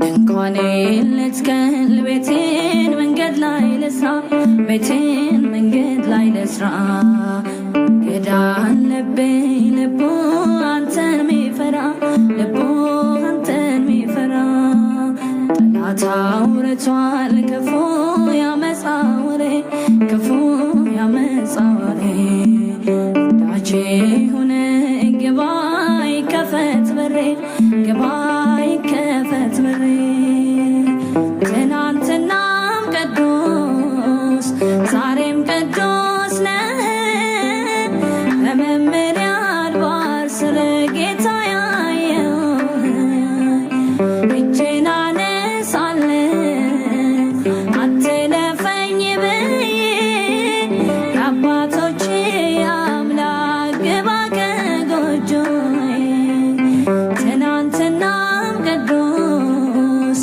ድንኳኔ ልትከል ቤቴን መንገድ ላይ ልስራ ቤቴን መንገድ ላይ ልስራ እንግዳ አለብኝ ልቡ አንተን ሚፈራ ልቡ አንተን ሚፈራ ጠላት አውርቷል ክፉ ያመፃ ወሬ ክፉ ያመፃ ወሬ ወዳጄ ሆነ ግባ ይከፈት በሬ ግባ ይከፈት በሬ ትናንትናም ቅዱስ ዛሬም ቅዱስ ነህ በመመሪያ አድባር ስለ ጌታ ያየው እጄን አነሳለሁ አትለፈኝ ብዬ የአባቶቼ አምላክ ግባ ከጎጆዬ ትናንትናም ቅዱስ